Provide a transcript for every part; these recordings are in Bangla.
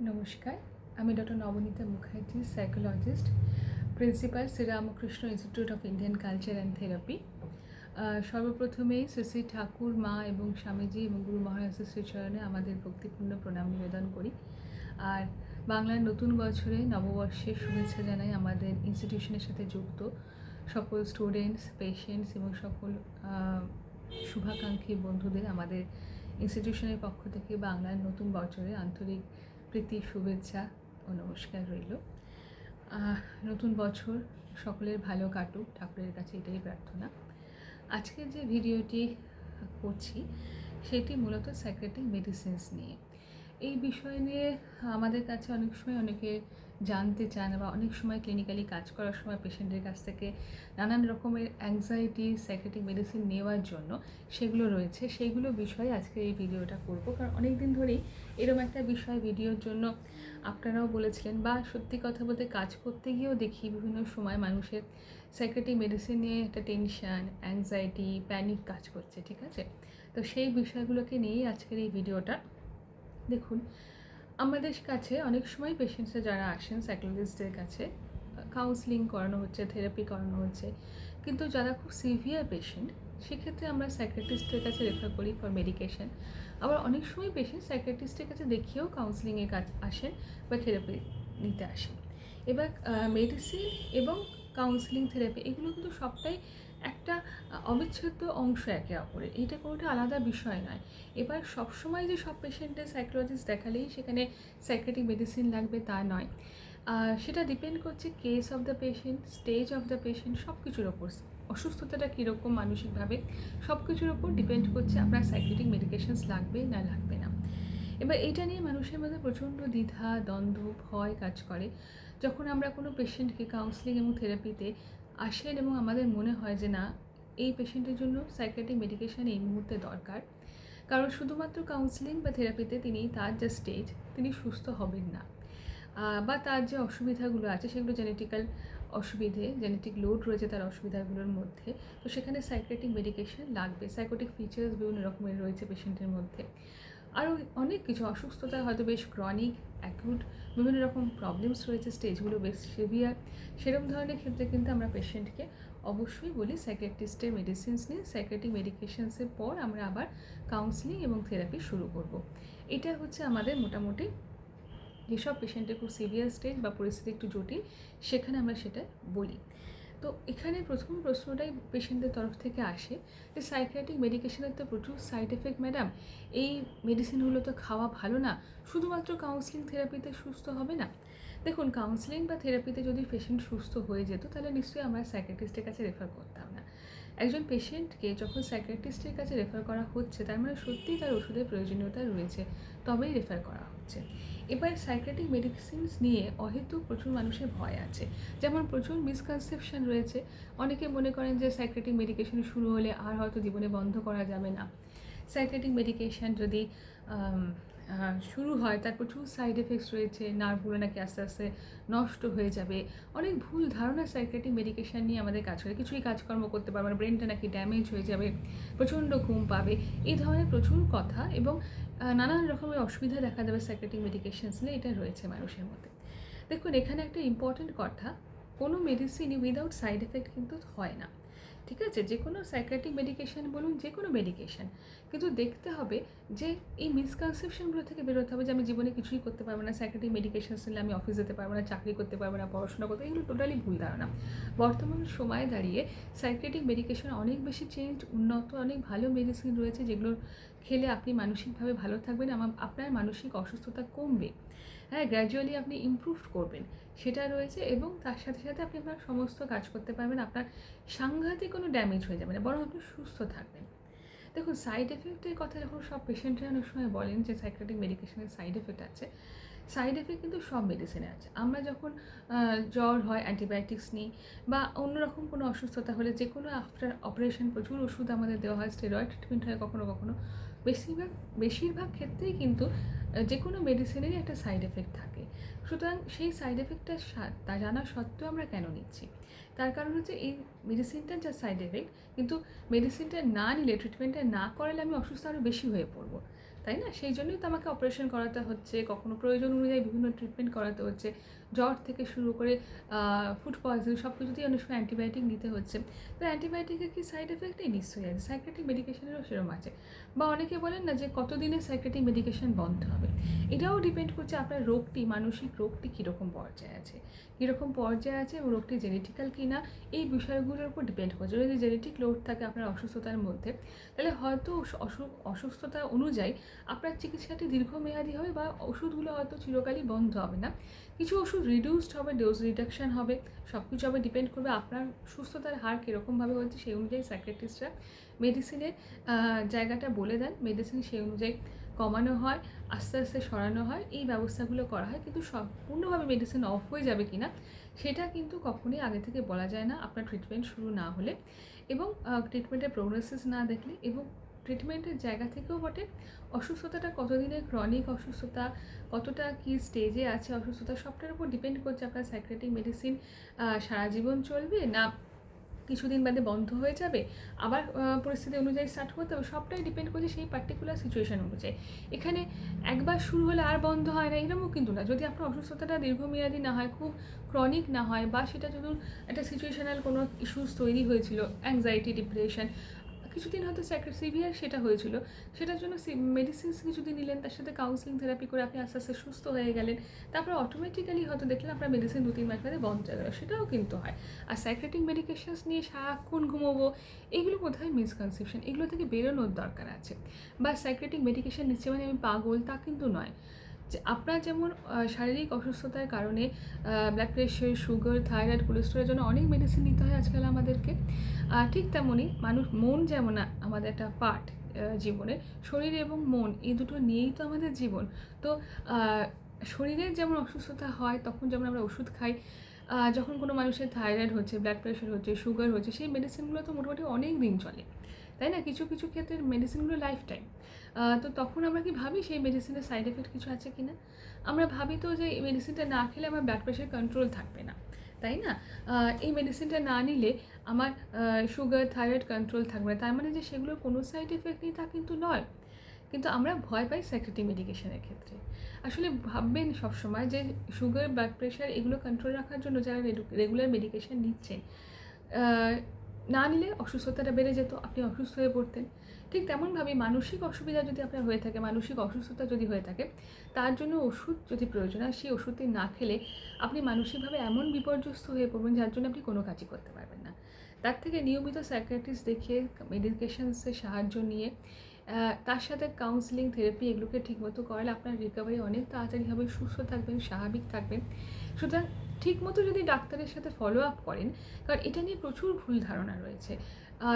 নমস্কার, আমি doctor Nabanita Mukherjee, psychologist, principal Sri Ramakrishna institute of Indian culture and therapy. সর্বপ্রথমেই শ্রী শ্রী ঠাকুর, মা এবং স্বামীজি এবং গুরু মহারাজ শ্রীচরণে আমাদের ভক্তিপূর্ণ প্রণাম নিবেদন করি। আর বাংলার নতুন বছরে নববর্ষের শুভেচ্ছা জানাই আমাদের ইনস্টিটিউশনের সাথে যুক্ত সকল স্টুডেন্টস, পেশেন্টস এবং সকল শুভাকাঙ্ক্ষী বন্ধুদের আমাদের ইনস্টিটিউশনের পক্ষ থেকে বাংলার নতুন বছরে আন্তরিক প্রীতি, শুভেচ্ছা ও নমস্কার রইল। নতুন বছর সকলের ভালো কাটুক, ঠাকুরের কাছে এটাই প্রার্থনা। আজকে যে ভিডিওটি করছি সেটি মূলত সাইকিয়াট্রিক মেডিসিনস নিয়ে। এই বিষয় নিয়ে আমাদের কাছে অনেক সময় অনেকে জানতে চান বা অনেক সময় ক্লিনিক্যালি কাজ করার সময় পেশেন্টের কাছ থেকে নানান রকমের অ্যাংজাইটি সাইকিয়াট্রিক মেডিসিন নেওয়ার জন্য সেগুলো রয়েছে, সেইগুলো বিষয়ে আজকে এই ভিডিওটা করব। কারণ অনেক দিন ধরেই এরকম একটা বিষয় ভিডিওর জন্য আপনারাও বলেছিলেন, বা সত্যি কথা বলতে কাজ করতে গিয়েও দেখি বিভিন্ন সময় মানুষের সাইকিয়াট্রিক মেডিসিন নিয়ে একটা টেনশান, অ্যাংজাইটি, প্যানিক কাজ করছে। ঠিক আছে, তো সেই বিষয়গুলোকে নিয়েই আজকের এই ভিডিওটা। দেখুন, আমাদের কাছে অনেক সময় পেশেন্টসরা যারা আসেন সাইকোলজিস্টের কাছে কাউন্সিলিং করানো হচ্ছে, থেরাপি করানো হচ্ছে, কিন্তু যারা খুব সিভিয়ার পেশেন্ট সেক্ষেত্রে আমরা সাইকিয়াট্রিস্টের কাছে রেফার করি ফর মেডিকেশন। আবার অনেক সময় পেশেন্ট সাইকিয়াট্রিস্টের কাছে দেখিয়েও কাউন্সিলিংয়ের কাজ আসেন বা থেরাপি নিতে আসেন। এবার মেডিসিন এবং কাউন্সিলিং, থেরাপি এগুলো কিন্তু সবটাই একটা অবিচ্ছেদ্য অংশ একে অপরের, এইটা কোনোটা আলাদা বিষয় নয়। এবার সবসময় যে সব পেশেন্টের সাইকোলজিস্ট দেখালেই সেখানে সাইকিয়াট্রিক মেডিসিন লাগবে তা নয়। সেটা ডিপেন্ড করছে case of the patient, stage of the patient, সব কিছুর ওপর, অসুস্থতাটা কীরকম মানসিকভাবে, সব কিছুর ওপর ডিপেন্ড করছে আপনার সাইকিয়াট্রিক মেডিকেশনস লাগবে না লাগবে না। এবার এইটা নিয়ে মানুষের মধ্যে প্রচণ্ড দ্বিধা, দ্বন্দ্ব, ভয় কাজ করে যখন আমরা কোনো পেশেন্টকে কাউন্সিলিং এবং থেরাপিতে আসেন এবং আমাদের মনে হয় যে না, এই পেশেন্টের জন্য সাইকিয়াট্রিক মেডিকেশান এই মুহূর্তে দরকার। কারণ শুধুমাত্র কাউন্সিলিং বা থেরাপিতে তার যে স্টেজ, তিনি সুস্থ হবেন না, বা তার যে অসুবিধাগুলো আছে সেগুলো জেনেটিক্যাল অসুবিধে, জেনেটিক লোড রয়েছে তার অসুবিধাগুলোর মধ্যে, তো সেখানে সাইকিয়াট্রিক মেডিকেশন লাগবে। সাইকোটিক ফিচার্স বিভিন্ন রকমের রয়েছে পেশেন্টের মধ্যে, আরও অনেক কিছু অসুস্থতা হয়তো বেশ ক্রনিক, অ্যাকিউট, বিভিন্ন রকম প্রবলেমস রয়েছে, স্টেজগুলো বেশ সিভিয়ার। সেরকম ধরনের ক্ষেত্রে কিন্তু আমরা পেশেন্টকে অবশ্যই বলি সাইকিয়াট্রিস্টের মেডিসিনস নিয়ে, সাইকিয়াট্রিক মেডিকেশনসের পর আমরা আবার কাউন্সিলিং এবং থেরাপি শুরু করব। এটা হচ্ছে আমাদের মোটামুটি যেসব পেশেন্টের খুব সিভিয়ার স্টেজ বা পরিস্থিতি একটু জটিল, সেখানে আমরা সেটা বলি। তো এখানে প্রথম প্রশ্নটাই পেশেন্টের তরফ থেকে আসে যে সাইকিয়াট্রিক মেডিকেশনের তো প্রচুর সাইড এফেক্ট ম্যাডাম, এই মেডিসিনগুলো তো খাওয়া ভালো না, শুধুমাত্র কাউন্সিলিং থেরাপিতে সুস্থ হবে না। দেখুন, কাউন্সিলিং বা থেরাপিতে যদি পেশেন্ট সুস্থ হয়ে যেত তাহলে নিশ্চয়ই আমরা সাইকিয়াট্রিস্টের কাছে রেফার করতাম না। একজন পেশেন্টকে যখন সাইকিয়াট্রিস্টের কাছে রেফার করা হচ্ছে তার মানে সত্যিই তার ওষুধের প্রয়োজনীয়তা রয়েছে, তবেই রেফার করা হচ্ছে। এবার সাইকিয়াট্রিক মেডিসিনস নিয়ে অহেতুক প্রচুর মানুষের ভয় আছে, যেমন প্রচুর মিসকনসেপশন রয়েছে। অনেকে মনে করেন যে সাইকিয়াট্রিক মেডিকেশন শুরু হলে আর হয়তো জীবনে বন্ধ করা যাবে না। সাইকিয়াট্রিক মেডিকেশন যদি শুরু হয় তার প্রচুর সাইড এফেক্টস রয়েছে, নার্ভগুলো নাকি আস্তে আস্তে নষ্ট হয়ে যাবে। অনেক ভুল ধারণা সাইকিয়াট্রিক মেডিকেশন নিয়ে আমাদের কাজ করে, কিছুই কাজকর্ম করতে পারবে না, ব্রেনটা নাকি ড্যামেজ হয়ে যাবে, প্রচণ্ড ঘুম পাবে, এই ধরনের প্রচুর কথা এবং নানান রকমের অসুবিধা দেখা যাবে সাইকিয়াট্রিক মেডিকেশনস নিয়ে, এটা রয়েছে মানুষের মধ্যে। দেখুন, এখানে একটা ইম্পর্ট্যান্ট কথা, কোনো মেডিসিনই উইদাউট সাইড এফেক্ট কিন্তু হয় না। ঠিক আছে, যে কোনো সাইকিয়াট্রিক মেডিকেশান বলুন, যে কোনো মেডিকেশান, কিন্তু দেখতে হবে যে এই মিসকনসেপশনগুলো থেকে বেরোতে হবে যে আমি জীবনে কিছুই করতে পারবো না, সাইকিয়াট্রিক মেডিকেশান নিলে আমি অফিস যেতে পারবো না, চাকরি করতে পারবো না, পড়াশোনা করতে, এগুলো টোটালি ভুল ধারণা। বর্তমান সময়ে দাঁড়িয়ে সাইকিয়াট্রিক মেডিকেশান অনেক বেশি চেঞ্জ, উন্নত, অনেক ভালো মেডিসিন রয়েছে যেগুলো খেলে আপনি মানসিকভাবে ভালো থাকবেন, আপনার মানসিক অসুস্থতা কমবে, হ্যাঁ, গ্র্যাজুয়ালি আপনি ইমপ্রুভ করবেন, সেটা রয়েছে। এবং তার সাথে সাথে আপনি আপনার সমস্ত কাজ করতে পারবেন, আপনার সাংঘাতিক কোনো ড্যামেজ হয়ে যাবে না, বরং আপনি সুস্থ থাকবেন। দেখুন, সাইড এফেক্টের কথা যখন সব পেশেন্টরা অনেক সময় বলেন যে সাইকিয়াট্রিক মেডিকেশনের সাইড এফেক্ট আছে, সাইড এফেক্ট কিন্তু সব মেডিসিনে আছে। আমরা যখন জ্বর হয় অ্যান্টিবায়োটিক্স নিই, বা অন্যরকম কোনো অসুস্থতা হলে যে কোনো আফটার অপারেশন প্রচুর ওষুধ আমাদের দেওয়া হয়, স্টেরয়েড ট্রিটমেন্ট হয় কখনো কখনো, বেশিরভাগ ক্ষেত্রেই কিন্তু যে কোনো মেডিসিনেরই একটা সাইড এফেক্ট থাকে। সুতরাং সেই সাইড এফেক্টটা তা জানা সত্ত্বেও আমরা কেন নিচ্ছি? তার কারণ হচ্ছে এই মেডিসিনটার যা সাইড এফেক্ট, কিন্তু মেডিসিনটা না নিলে, ট্রিটমেন্টটা না করালে আমি অসুস্থ আরও বেশি হয়ে পড়বো। তাই না? সেই জন্যই তো আমাকে অপারেশন করাতে হচ্ছে, কখনো প্রয়োজন অনুযায়ী বিভিন্ন ট্রিটমেন্ট করাতে হচ্ছে। জ্বর থেকে শুরু করে ফুড পয়জন সব কিছুতেই অনেক সময় অ্যান্টিবায়োটিক নিতে হচ্ছে। তো অ্যান্টিবায়োটিকের কি সাইড এফেক্ট নেই? নিশ্চয়ই আছে। সাইকিয়াট্রিক মেডিকেশনেরও সেরকম আছে। বা অনেকে বলেন না যে কতদিনে সাইকিয়াট্রিক মেডিকেশন বন্ধ হবে? এটাও ডিপেন্ড করছে আপনার রোগটি, মানসিক রোগটি কীরকম পর্যায়ে আছে। কীরকম পর্যায়ে আছে এবং রোগটি জেনেটিক্যাল কি না, এই বিষয়গুলোর উপর ডিপেন্ড করছে। যদি জেনেটিক লোড থাকে আপনার অসুস্থতার মধ্যে, তাহলে হয়তো অসুস্থতা অনুযায়ী আপনার চিকিৎসাটি দীর্ঘমেয়াদী হবে বা ওষুধগুলো হয়তো চিরকালই বন্ধ হবে না। কিছু ওষুধ রিডিউসড হবে, ডোজ রিডাকশান হবে, সব কিছু হবে ডিপেন্ড করবে আপনার সুস্থতার হার কীরকমভাবে হচ্ছে, সেই অনুযায়ী সাইকিয়াট্রিস্টরা মেডিসিনের জায়গাটা বলে দেন, মেডিসিন সেই অনুযায়ী কমানো হয়, আস্তে আস্তে সরানো হয়, এই ব্যবস্থাগুলো করা হয়। কিন্তু সম্পূর্ণভাবে মেডিসিন অফ হয়ে যাবে কি না সেটা কিন্তু কখনোই আগে থেকে বলা যায় না আপনার ট্রিটমেন্ট শুরু না হলে এবং ট্রিটমেন্টের প্রোগ্নোসিস না দেখলে, এবং ট্রিটমেন্টের জায়গা থেকেও বটে অসুস্থতাটা কতদিনের ক্রনিক অসুস্থতা, কতটা কী স্টেজে আছে অসুস্থতা, সবটার উপর ডিপেন্ড করছে আপনার সাইকিয়াট্রিক মেডিসিন সারা জীবন চলবে না কিছুদিন বাদে বন্ধ হয়ে যাবে, আবার পরিস্থিতি অনুযায়ী স্টার্ট করতে হবে। সবটাই ডিপেন্ড করছে সেই পার্টিকুলার সিচুয়েশান অনুযায়ী। এখানে একবার শুরু হলে আর বন্ধ হয় না এরকমও কিন্তু না। যদি আপনার অসুস্থতাটা দীর্ঘমেয়াদী না হয়, খুব ক্রনিক না হয়, বা সেটা যদি একটা সিচুয়েশনাল কোনো ইস্যুস তৈরি হয়েছিল, অ্যাংজাইটি, ডিপ্রেশন, কিছুদিন হয়তো সিভিয়ার সেটা হয়েছিল, সেটার জন্য মেডিসিনস কিছুদিন নিলেন, তার সাথে কাউন্সিলিং থেরাপি করে আপনি আস্তে আস্তে সুস্থ হয়ে গেলেন, তারপর অটোমেটিক্যালি হয়তো দেখলেন আপনার মেডিসিন 2-3 মাস বাদে বন্ধ হয়ে গেল, সেটাও কিন্তু হয়। আর সাইকিয়াট্রিক মেডিকেশনস নিয়ে সারাক্ষণ ঘুমোবো, এগুলো কোথায় মিসকনসেপশন, এগুলো থেকে বেরোনোর দরকার আছে। বা সাইকিয়াট্রিক মেডিকেশন নিচ্ছে মানে আমি পাগল, তা কিন্তু নয়। যে আপনার যেমন শারীরিক অসুস্থতার কারণে ব্লাড প্রেশার, সুগার, থাইরয়েড, কোলেস্টেরলের জন্য অনেক মেডিসিন নিতে হয় আজকাল আমাদেরকে, ঠিক তেমনই মন যেমন আমাদের একটা পার্ট জীবনে, শরীর এবং মন এই দুটো নিয়েই তো আমাদের জীবন। তো শরীরের যেমন অসুস্থতা হয় তখন যেমন আমরা ওষুধ খাই, যখন কোনো মানুষের থাইরয়েড হচ্ছে, ব্লাড প্রেশার হচ্ছে, সুগার হচ্ছে, সেই মেডিসিনগুলো তো মোটামুটি অনেক দিন চলে, তাই না? কিছু কিছু ক্ষেত্রে মেডিসিনগুলো লাইফ টাইম। তো তখন আমরা কি ভাবি সেই মেডিসিনের সাইড এফেক্ট কিছু আছে কি না? আমরা ভাবি তো যে এই মেডিসিনটা না খেলে আমার ব্লাড প্রেশার কন্ট্রোল থাকবে না, তাই না? এই মেডিসিনটা না নিলে আমার সুগার, থাইরয়েড কন্ট্রোল থাকবে না। তার মানে যে সেগুলোর কোনো সাইড এফেক্ট নেই তা কিন্তু নয়। কিন্তু আমরা ভয় পাই সাইকিয়াট্রিক মেডিকেশনের ক্ষেত্রে। আসলে ভাববেন সবসময় যে সুগার, ব্লাড প্রেশার এগুলো কন্ট্রোল রাখার জন্য যারা রেগুলার মেডিকেশন নিচ্ছেন, না নিলে অসুস্থতাটা বেড়ে যেত, আপনি অসুস্থ হয়ে পড়তেন। ঠিক তেমনভাবে মানসিক অসুবিধা যদি আপনার হয়ে থাকে, মানসিক অসুস্থতা যদি হয়ে থাকে, তার জন্য ওষুধ যদি প্রয়োজন হয়, সেই ওষুধটি না খেলে আপনি মানসিকভাবে এমন বিপর্যস্ত হয়ে পড়বেন যার জন্য আপনি কোনো কাজই করতে পারবেন না। তার থেকে নিয়মিত সাইকিয়াট্রিস্ট দেখিয়ে মেডিকেশনসের সাহায্য নিয়ে তার সাথে কাউন্সিলিং, থেরাপি এগুলোকে ঠিকমতো করালে আপনার রিকভারি অনেক তাড়াতাড়ি হবে, সুস্থ থাকবেন, স্বাভাবিক থাকবেন। সুতরাং ঠিকমতো যদি ডাক্তারের সাথে ফলো আপ করেন, কারণ এটা নিয়ে প্রচুর ভুল ধারণা রয়েছে।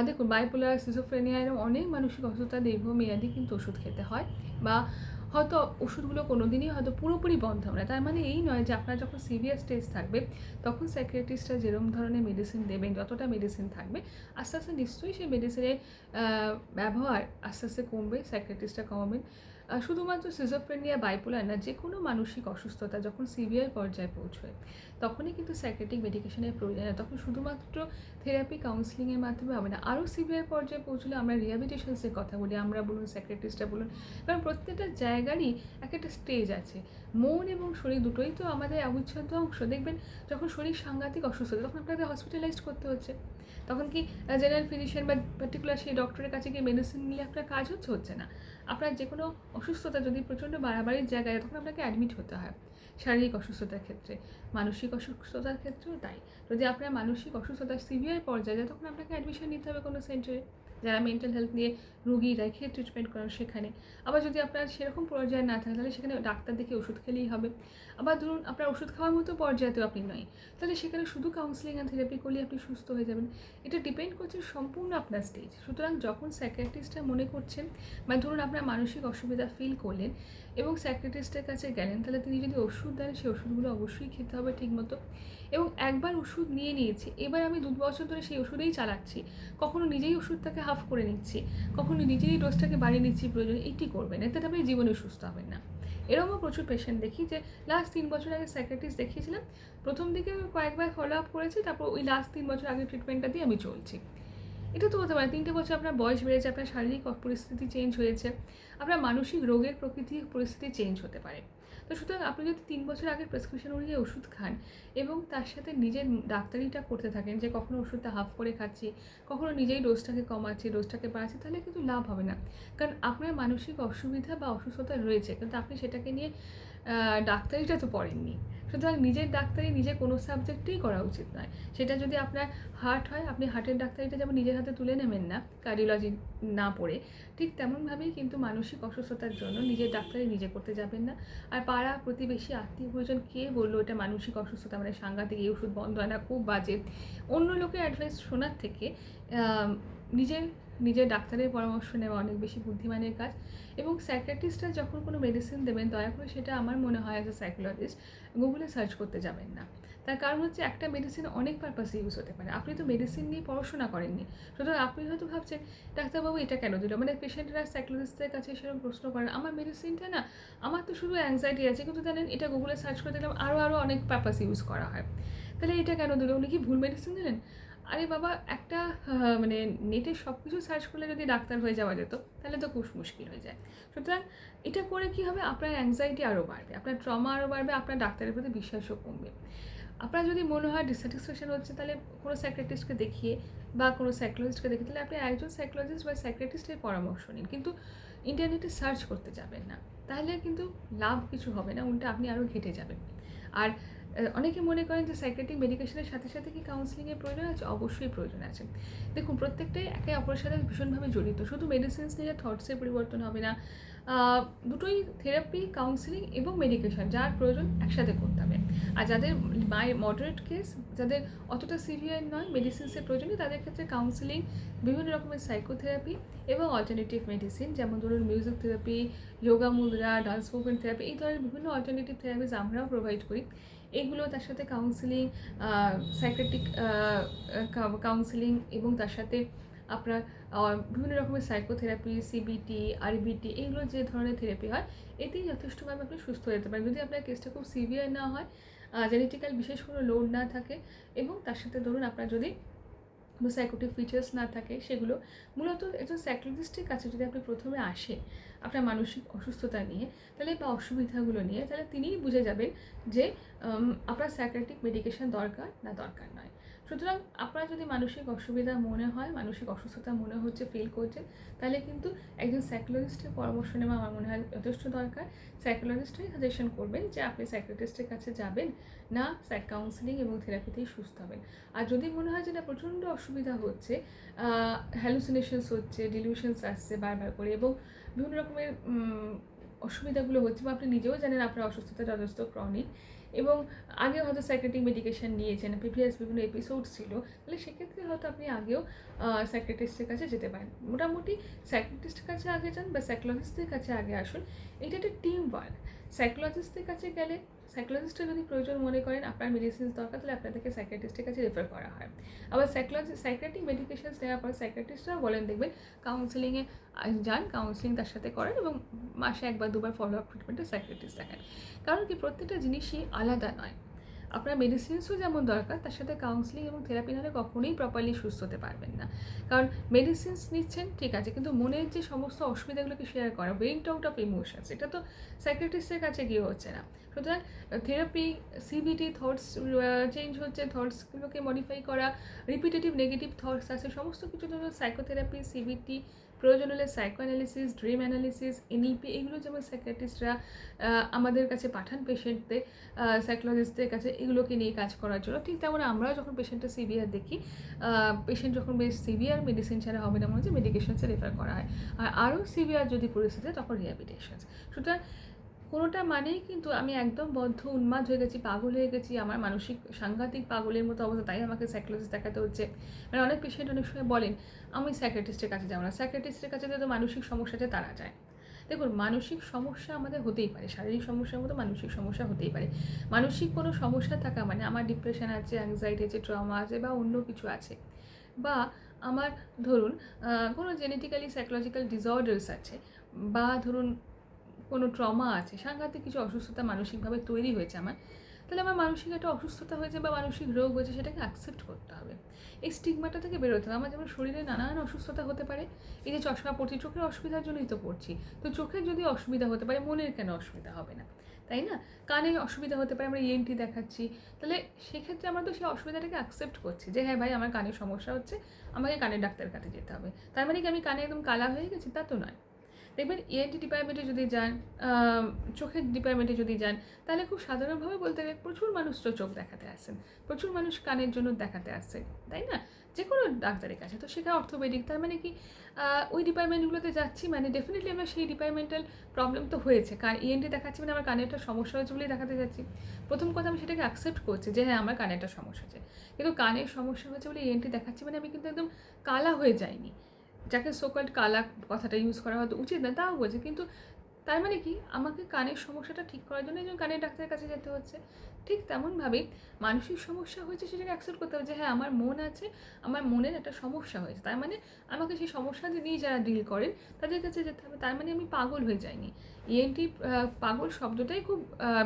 দেখুন, বাইপোলার, সিজোফ্রেনিয়া এরকম অনেক মানসিক অসুস্থতা দীর্ঘমেয়াদী কিন্তু ওষুধ খেতে হয়, বা হয়তো ওষুধগুলো কোনো দিনই হয়তো পুরোপুরি বন্ধ হবে না। তার মানে এই নয় যে আপনার যখন সিভিয়ার স্টেজ থাকবে তখন সাইকিয়াট্রিস্টরা যেরকম ধরনের মেডিসিন দেবেন, যতটা মেডিসিন থাকবে, আস্তে আস্তে নিশ্চয়ই সেই মেডিসিনের ব্যবহার আস্তে আস্তে কমবে, সাইকিয়াট্রিস্টরা কমাবেন। শুধুমাত্র সিজোফ্রেনিয়া, বাইপোলার না, যে কোনো মানসিক অসুস্থতা যখন সিভিয়ার পর্যায়ে পৌঁছয় তখনই কিন্তু সাইকিয়াট্রিক মেডিকেশনের প্রয়োজন হয়। তখন শুধুমাত্র থেরাপি, কাউন্সিলিংয়ের মাধ্যমে হবে না, আরও সিভিয়ার পর্যায়ে পৌঁছলে আমরা রিহ্যাবিলিটেশনসের কথা বলি, আমরা বলুন, সাইকিয়াট্রিস্টরা বলুন, কারণ প্রত্যেকটা জায়গারই এক একটা স্টেজ আছে। মন এবং শরীর দুটোই তো আমাদের অবিচ্ছেদ্য অংশ। দেখবেন যখন শরীর সাংঘাতিক অসুস্থ তখন আপনাকে হসপিটালাইজড করতে হচ্ছে, তখন কি জেনারেল ফিজিশিয়ান বা পার্টিকুলার সেই ডক্টরের কাছে গিয়ে মেডিসিন নিলে আপনার কাজ হচ্ছে না। আপনার যে কোনো অসুস্থতা যদি প্রচণ্ড বাড়াবাড়ির জায়গায়, তখন আপনাকে অ্যাডমিট হতে হয়। শারীরিক অসুস্থতার ক্ষেত্রে, মানসিক অসুস্থতার ক্ষেত্রেও তাই। যদি আপনার মানসিক অসুস্থতার সিভিয়ার পর্যায়ে যায় তখন আপনাকে অ্যাডমিশন নিতে হবে কোনো সেন্টারে, যারা মেন্টাল হেলথ নিয়ে রুগী রেখে ট্রিটমেন্ট করেন সেখানে। আবার যদি আপনার সেরকম পর্যায়ে না থাকে তাহলে সেখানে ডাক্তার দেখে ওষুধ খেলেই হবে। আবার ধরুন আপনার ওষুধ খাওয়ার মতো পর্যায়েতেও আপনি নয়, তাহলে সেখানে শুধু কাউন্সিলিং অ্যান্ড থেরাপি করলে আপনি সুস্থ হয়ে যাবেন। এটা ডিপেন্ড করছে সম্পূর্ণ আপনার স্টেজ। সুতরাং যখন সাইকিয়াট্রিস্টরা মনে করছেন, বা ধরুন আপনার মানসিক অসুবিধা ফিল করলেন এবং সাইকিয়াট্রিস্টের কাছে গেলেন, তাহলে তিনি যদি ওষুধ দেন সেই ওষুধগুলো অবশ্যই খেতে হবে ঠিকমতো। এবং একবার ওষুধ নিয়েছি, এবার আমি 2 বছর ধরে সেই ওষুধেই চালাচ্ছি, কখনো নিজেই ওষুধটাকে হাফ করে নিচ্ছি, কখনো নিজেই ডোজটাকে বাড়িয়ে নিচ্ছি, প্রয়োজন এটি করবেন, এতে আপনি জীবনে সুস্থ হবেন না। এরকমও প্রচুর পেশেন্ট দেখি যে লাস্ট 3 বছর আগে সাইকিয়াট্রিস্ট দেখিয়েছিলাম, প্রথম দিকে কয়েকবার ফলো আপ করেছি, তারপর ওই লাস্ট 3 বছর আগে ট্রিটমেন্টটা দিয়ে আমি চলছি। এটা তো হতে পারে 3টে বছর আপনার বয়স বেড়েছে, আপনার শারীরিক পরিস্থিতি চেঞ্জ হয়েছে, আপনার মানসিক রোগের পরিস্থিতি চেঞ্জ হতে পারে। তো সুতরাং আপনি যদি 3 বছর আগে প্রেসক্রিপশন অনুযায়ী ওষুধ খান এবং তার সাথে নিজের ডাক্তারিটা করতে থাকেন, যে কখনো ওষুধটা হাফ করে খাচ্ছি, কখনো নিজেই ডোজটাকে কমাচ্ছি, ডোজটাকে বাড়াচ্ছি, তাহলে কিন্তু লাভ হবে না। কারণ আপনার মানসিক অসুবিধা বা অসুস্থতা রয়েছে, কিন্তু আপনি সেটাকে নিয়ে ডাক্তারিটা তো পড়েননি। সুতরাং নিজের ডাক্তারি নিজের কোনো সাবজেক্টেই করা উচিত নয়। সেটা যদি আপনার হার্ট হয়, আপনি হার্টের ডাক্তারিটা যেমন নিজের হাতে তুলে নেবেন না কার্ডিওলজি না পড়ে, ঠিক তেমনভাবেই কিন্তু মানসিক অসুস্থতার জন্য নিজের ডাক্তারি নিজে করতে যাবেন না। আর পাড়া প্রতিবেশী আত্মীয় পরিজন কে বললো এটা মানসিক অসুস্থতা মানে সাংঘাতিক, এই ওষুধ বন্ধ হয় না, খুব বাজে, অন্য লোকের অ্যাডভাইস শোনার থেকে নিজের নিজের ডাক্তারের পরামর্শ নেওয়া অনেক বেশি বুদ্ধিমানের কাজ। এবং সাইকিয়াট্রিস্টরা যখন কোনো মেডিসিন দেবেন, দয়া করে সেটা আমার মনে হয় অ্যাজ এ সাইকোলজিস্ট গুগলে সার্চ করতে যাবেন না। তার কারণ হচ্ছে একটা মেডিসিন অনেক পারপাসে ইউজ হতে পারে। আপনি তো মেডিসিন নিয়ে পড়াশোনা করেননি, সুতরাং আপনি হয়তো ভাবছেন ডাক্তারবাবু এটা কেন দিল, মানে পেশেন্টরা সাইকোলজিস্টের কাছে সেরকম প্রশ্ন করেন, আমার মেডিসিনটা না, আমার তো শুধু অ্যাংজাইটি আছে, কিন্তু জানেন এটা গুগলে সার্চ করে দিলাম আরও অনেক পারপাস ইউজ করা হয়, তাহলে এটা কেন দিল, উনি কি ভুল মেডিসিন দিলেন? আরে বাবা, একটা মানে নেটে সব কিছু সার্চ করলে যদি ডাক্তার হয়ে যাওয়া যেত, তাহলে তো খুব মুশকিল হয়ে যায়। সুতরাং এটা করে কী হবে, আপনার অ্যাংজাইটি আরও বাড়বে, আপনার ট্রমা আরও বাড়বে, আপনার ডাক্তারের প্রতি বিশ্বাসও কমবে। আপনার যদি মনে হয় ডিসস্যাটিসফ্যাকশন হচ্ছে, তাহলে কোনো সাইকিয়াট্রিস্টকে দেখিয়ে বা কোনো সাইকোলজিস্টকে দেখিয়ে, তাহলে আপনি একজন সাইকোলজিস্ট বা সাইকিয়াট্রিস্টের পরামর্শ নিন, কিন্তু ইন্টারনেটে সার্চ করতে যাবেন না, তাহলে কিন্তু লাভ কিছু হবে না, উল্টে আপনি আরও ঘেটে যাবেন। আর অনেকে মনে করেন যে সাইকিয়াট্রিক মেডিকেশনের সাথে সাথে কি কাউন্সিলিংয়ের প্রয়োজন আছে? অবশ্যই প্রয়োজন আছে। দেখুন, প্রত্যেকটাই একে অপরের সাথে ভীষণভাবে জড়িত। শুধু মেডিসিনস নিলে থটসের পরিবর্তন হবে না। দুটোই, থেরাপি, কাউন্সিলিং এবং মেডিকেশন যার প্রয়োজন একসাথে করতে হবে। আর যাদের মডারেট কেস, যাদের অতটা সিভিয়ার নয়, মেডিসিনসের প্রয়োজন নেই, তাদের ক্ষেত্রে কাউন্সিলিং, বিভিন্ন রকমের সাইকোথেরাপি এবং অল্টারনেটিভ মেডিসিন, যেমন ধরুন মিউজিক থেরাপি, যোগা মুদ্রা, ডান্স মুভমেন্ট থেরাপি, এই ধরনের বিভিন্ন অল্টারনেটিভ থেরাপিস আমরাও প্রোভাইড করি। এগুলো, তার সাথে কাউন্সিলিং, সাইকিয়াট্রিক কাউন্সিলিং, এবং তার সাথে আপনার বিভিন্ন রকমের সাইকোথেরাপি, সিবিটি, আরবিটি, এইগুলো যে ধরনের থেরাপি হয়, এতেই যথেষ্টভাবে আপনি সুস্থ হয়ে যেতে পারেন, যদি আপনার কেসটা খুব সিভিয়ার না হয়, জেনেটিক্যাল বিশেষ কোনো লোড না থাকে, এবং তার সাথে ধরুন আপনার যদি সাইকোটিক ফিচার্স না থাকে, সেগুলো মূলত একজন সাইকোলজিস্টের কাছে যদি আপনি প্রথমে আসেন আপনার মানসিক অসুস্থতা নিয়ে, তাহলে বা অসুবিধাগুলো নিয়ে, তাহলে তিনিই বুঝে যাবেন যে আপনার সাইকিয়াট্রিক মেডিকেশন দরকার না দরকার নয়। সুতরাং আপনার যদি মানসিক অসুবিধা মনে হয়, মানসিক অসুস্থতা মনে হচ্ছে, ফিল করছেন, তাহলে কিন্তু একজন সাইকোলজিস্টের পরামর্শ নেওয়া আমার মনে হয় যথেষ্ট দরকার। সাইকোলজিস্টই সাজেশন করবেন যে আপনি সাইকিয়াট্রিস্টের কাছে যাবেন না কাউন্সিলিং এবং থেরাপিতেই সুস্থ হবেন। আর যদি মনে হয় যে না, প্রচণ্ড অসুবিধা হচ্ছে, হ্যালুসিনেশনস হচ্ছে, ডিলিউশনস আসছে বারবার করে, এবং বিভিন্ন রকমের অসুবিধাগুলো হচ্ছে, বা আপনি নিজেও জানেন আপনার অসুস্থতা যথেষ্ট ক্রনিক, এবং আগেও হয়তো সাইকিয়াট্রিক মেডিকেশন নিয়েছেন, প্রিভিয়াস বিভিন্ন এপিসোড ছিল, তাহলে সেক্ষেত্রে হয়তো আপনি আগেও সাইকিয়াট্রিস্টের কাছে যেতে পারেন। মোটামুটি সাইকিয়াট্রিস্টের কাছে আগে যান বা সাইকোলজিস্টের কাছে আগে আসুন, এটা একটা টিম ওয়ার্ক। সাইকোলজিস্টের কাছে গেলে সাইকোলজিস্টের যদি প্রয়োজন মনে করেন আপনার মেডিসিনস দরকার, তাহলে আপনাদেরকে সাইকিয়াট্রিস্টের কাছে রেফার করা হয়। আবার সাইকিয়াট্রিক মেডিকেশনস নেওয়ার পর সাইকিয়াট্রিস্টরাও বলেন, দেখবেন কাউন্সিলিংয়ে যান, কাউন্সিলিং তার সাথে করেন, এবং মাসে 1 বা 2 বার ফলো আপ ট্রিটমেন্টে সাইকিয়াট্রিস্ট দেখান। কারণ কি, প্রত্যেকটা জিনিসই আলাদা নয়। আপনার মেডিসিনসও যেমন দরকার, তার সাথে কাউন্সিলিং এবং থেরাপি নাহলে কখনোই প্রপারলি সুস্থ হতে পারবেন না। কারণ মেডিসিনস নিচ্ছেন ঠিক আছে, কিন্তু মনের যে সমস্ত অসুবিধাগুলোকে শেয়ার করা, ব্রেইন আউট অফ ইমোশনস, এটা তো সাইকিয়াট্রিস্টের কাছে গিয়ে হচ্ছে না। সুতরাং থেরাপি, সিবিটি, থটস চেঞ্জ হচ্ছে, থটসগুলোকে মডিফাই করা, রিপিটেটিভ নেগেটিভ থটস আছে, সমস্ত কিছুর জন্য সাইকোথেরাপি, সিবিটি, প্রয়োজন হলে psycho analysis, dream analysis, NLP, এগুলো যেমন সাইকিয়াট্রিস্টরা আমাদের কাছে পাঠান পেশেন্টদের সাইকোলজিস্টদের কাছে, এগুলোকে নিয়ে কাজ করার জন্য। ঠিক তেমন আমরাও যখন পেশেন্টের সিভিয়ার দেখি, পেশেন্ট যখন বেশ সিভিয়ার, মেডিসিন ছাড়া হবে না মনে হচ্ছে, মেডিকেশনসে রেফার করা হয়, আর আরও সিভিয়ার যদি পরিস্থিতি, তখন রিহ্যাবিলিটেশনস। সুতরাং কোনোটা মানেই কিন্তু আমি একদম বদ্ধ উন্মাদ হয়ে গেছি, পাগল হয়ে গেছি, আমার মানসিক সাংঘাতিক পাগলের মতো অবস্থা, তাই আমাকে সাইকোলজিস্ট দেখাতে হচ্ছে। মানে অনেক পেশেন্ট অনেক সময় বলেন আমি সাইকিয়াট্রিস্টের কাছে যাবো না, সাইকিয়াট্রিস্টের কাছে যত মানসিক সমস্যা আছে তারা যায়। দেখুন, মানসিক সমস্যা আমাদের হতেই পারে, শারীরিক সমস্যার মতো মানসিক সমস্যা হতেই পারে। মানসিক কোনো সমস্যা থাকা মানে আমার ডিপ্রেশন আছে, অ্যাংজাইটি আছে, ট্রমা আছে, বা অন্য কিছু আছে, বা আমার ধরুন কোনো জেনেটিক্যালি সাইকোলজিক্যাল ডিসঅর্ডার্স আছে, বা ধরুন কোনো ট্রমা আছে, সাংঘাতিক কিছু অসুস্থতা মানসিকভাবে তৈরি হয়েছে আমার, তাহলে আমার মানসিক একটা অসুস্থতা হয়েছে বা মানসিক রোগ হয়েছে, সেটাকে অ্যাকসেপ্ট করতে হবে। এই স্টিগমাটা থেকে বেরোতে হবে। আমার যেমন শরীরে নানান অসুস্থতা হতে পারে, এই যে চশমা পড়ছি চোখের অসুবিধার জন্যই তো পড়ছি, তো চোখের যদি অসুবিধা হতে পারে, মনের কেন অসুবিধা হবে না, তাই না? কানের অসুবিধা হতে পারে, আমরা ইএনটি দেখাচ্ছি, তাহলে সেক্ষেত্রে আমরা তো সেই অসুবিধাটাকে অ্যাকসেপ্ট করছি যে হ্যাঁ ভাই, আমার কানের সমস্যা হচ্ছে, আমাকে কানের ডাক্তারের কাছে যেতে হবে। তার মানে কি আমি কানে একদম কালা হয়ে গেছি? তা তো নয়। দেখবেন ইএনটি ডিপার্টমেন্টে যদি যান, চোখের ডিপার্টমেন্টে যদি যান, তাহলে খুব সাধারণভাবে বলতে গেলে প্রচুর মানুষ তো চোখ দেখাতে আসেন, প্রচুর মানুষ কানের জন্য দেখাতে আসছে, তাই না? যে কোনো ডাক্তারের কাছে। তো সেটা অর্থোপেডিক, তার মানে কি ওই ডিপার্টমেন্টগুলোতে যাচ্ছি মানে ডেফিনেটলি আমরা সেই ডিপার্টমেন্টাল প্রবলেম তো হয়েছে, কারণ ইএনটি দেখাচ্ছি মানে আমার কানে একটা সমস্যা হয়েছে বলেই দেখাতে যাচ্ছি। প্রথম কথা, আমি সেটাকে অ্যাকসেপ্ট করছি যে হ্যাঁ, আমার কানে একটা সমস্যা হয়েছে, কিন্তু কানের সমস্যা হয়েছে বলে ইএনটি দেখাচ্ছি মানে আমি কিন্তু একদম কালা হয়ে যাইনি। যাকে সোকল্ড কালা কথাটা ইউজ করা হয়তো উচিত না, তাও বলছে, কিন্তু তার মানে কি আমাকে কানের সমস্যাটা ঠিক করার জন্য একজন কানের ডাক্তারের কাছে যেতে হচ্ছে। ঠিক তেমনভাবেই মানসিক সমস্যা হয়েছে, সেটাকে অ্যাকসেপ্ট করতে হবে যে হ্যাঁ, আমার মন আছে, আমার মনের একটা সমস্যা হয়েছে, তার মানে আমাকে সেই সমস্যা নিয়ে যারা ডিল করেন তাদের কাছে যেতে হবে। তার মানে আমি পাগল হয়ে যাইনি। ইএনটি পাগল শব্দটাই খুব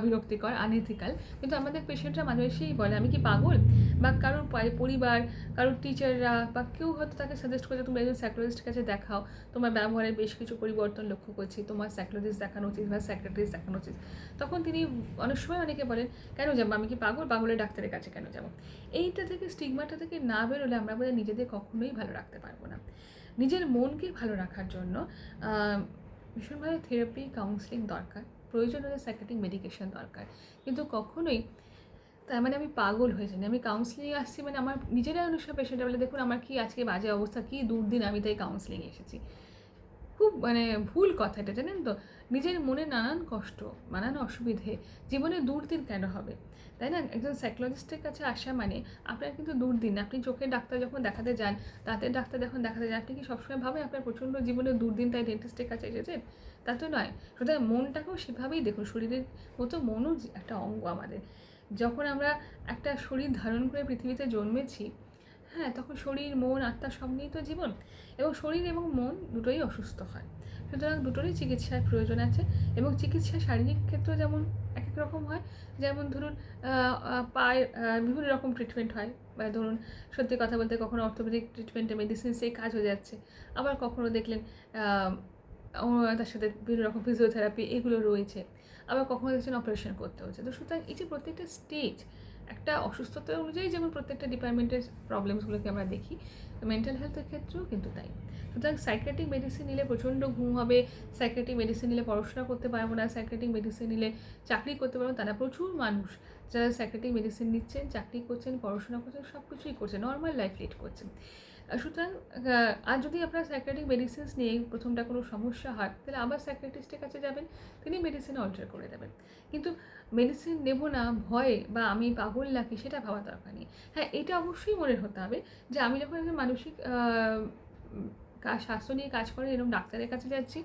বিরক্তিকর, আনএথিক্যাল, কিন্তু আমাদের পেশেন্টরা মাঝে মাঝেই বলে আমি কি পাগল, বা কারোর পরিবার, কারোর টিচাররা বা কেউ হয়তো তাকে সাজেস্ট করছে তুমি একজন সাইকোলজিস্টের কাছে দেখাও, তোমার ব্যবহারে বেশ কিছু পরিবর্তন লক্ষ্য করছি, তোমার সাইকোলজিস্ট দেখানো উচিত বা সাইকিয়াট্রিস্ট দেখানো উচিত। তখন তিনি অনেক সময় অনেকে বলেন কেন যাবো, আমি কি পাগল, পাগলের ডাক্তারের কাছে কেন যাবো? এইটা থেকে, স্টিগমাটা থেকে না বেরোলে আমরা আমাদের নিজেদের কখনোই ভালো রাখতে পারবো না। নিজের মনকে ভালো রাখার জন্য ভীষণভাবে থেরাপি, কাউন্সিলিং দরকার, প্রয়োজন হলে সাইকিয়াট্রিক মেডিকেশন দরকার, কিন্তু কখনোই তার মানে আমি পাগল হয়ে যাইনি। আমি কাউন্সিলিংয়ে আসছি মানে আমার নিজেরাই অনেক সময় পেশেন্টরা বলে দেখুন আমার কি আজকে বাজে অবস্থা, কী দুর্দিন, আমি তাই কাউন্সিলিংয়ে এসেছি। খুব মানে ভুল কথা এটা, জানেন তো? নিজের মনে নানান কষ্ট, নানান অসুবিধে, জীবনে দুর্দিন কেন হবে, তাই না? একজন সাইকোলজিস্টের কাছে আসা মানে আপনার কিন্তু দুর্দিন। আপনি চোখের ডাক্তার যখন দেখাতে যান, দাঁতের ডাক্তার যখন দেখাতে যান, আপনি কি সবসময় ভাবেন আপনার প্রচণ্ড জীবনে দুর্দিন তাই ডেন্টিস্টের কাছে এসেছেন? তা তো নয়। সুতরাং মনটাকেও সেভাবেই দেখুন, শরীরের মতো মনও একটা অঙ্গ আমাদের। যখন আমরা একটা শরীর ধারণ করে পৃথিবীতে জন্মেছি, হ্যাঁ, তখন শরীর, মন, আত্মা সব নিয়েই তো জীবন, এবং শরীর এবং মন দুটোই অসুস্থ হয়। সুতরাং দুটোরই চিকিৎসার প্রয়োজন আছে, এবং চিকিৎসা শারীরিক ক্ষেত্রেও যেমন এক এক রকম হয়। যেমন ধরুন পায়ে বিভিন্ন রকম ট্রিটমেন্ট হয়, বা ধরুন সত্যি কথা বলতে কখনো অর্থোপেডিক ট্রিটমেন্টে মেডিসিন সেই কাজ হয়ে যাচ্ছে, আবার কখনো দেখলেন তার সাথে বিভিন্ন রকম ফিজিওথেরাপি এগুলো রয়েছে, আবার কখনো দেখছেন অপারেশন করতে হচ্ছে। তো সুতরাং এই যে প্রত্যেকটা স্টেজ একটা অসুস্থতা অনুযায়ী যেমন প্রত্যেকটা ডিপার্টমেন্টের প্রবলেমসগুলোকে আমরা দেখি, মেন্টাল হেলথের ক্ষেত্রেও কিন্তু তাই। সুতরাং সাইকিয়াট্রিক মেডিসিন নিলে প্রচণ্ড ঘুম হবে, সাইকিয়াট্রিক মেডিসিন নিলে পড়াশোনা করতে পারবো না, সাইকিয়াট্রিক মেডিসিন নিলে চাকরি করতে পারবো, তারা প্রচুর মানুষ যারা সাইকিয়াট্রিক মেডিসিন নিচ্ছেন, চাকরি করছেন, পড়াশোনা করছেন, সব কিছুই করছেন, নর্মাল লাইফ লিড করছেন। সুতরাং আর যদি আপনার সাইকিয়াট্রিক মেডিসিনস নিয়ে প্রথমটা কোনো সমস্যা হয়, তাহলে আবার সাইকিয়াট্রিস্টের কাছে যাবেন, তিনি মেডিসিন অল্টার করে দেবেন। কিন্তু মেডিসিন নেব না ভয়ে বা আমি পাগল নাকি সেটা ভাবা দরকার নেই। হ্যাঁ, এটা অবশ্যই মনে হতে হবে যে আমি যখন একজন মানসিক স্বাস্থ্য নিয়ে কাজ করেন এরকম ডাক্তারের কাছে যাচ্ছি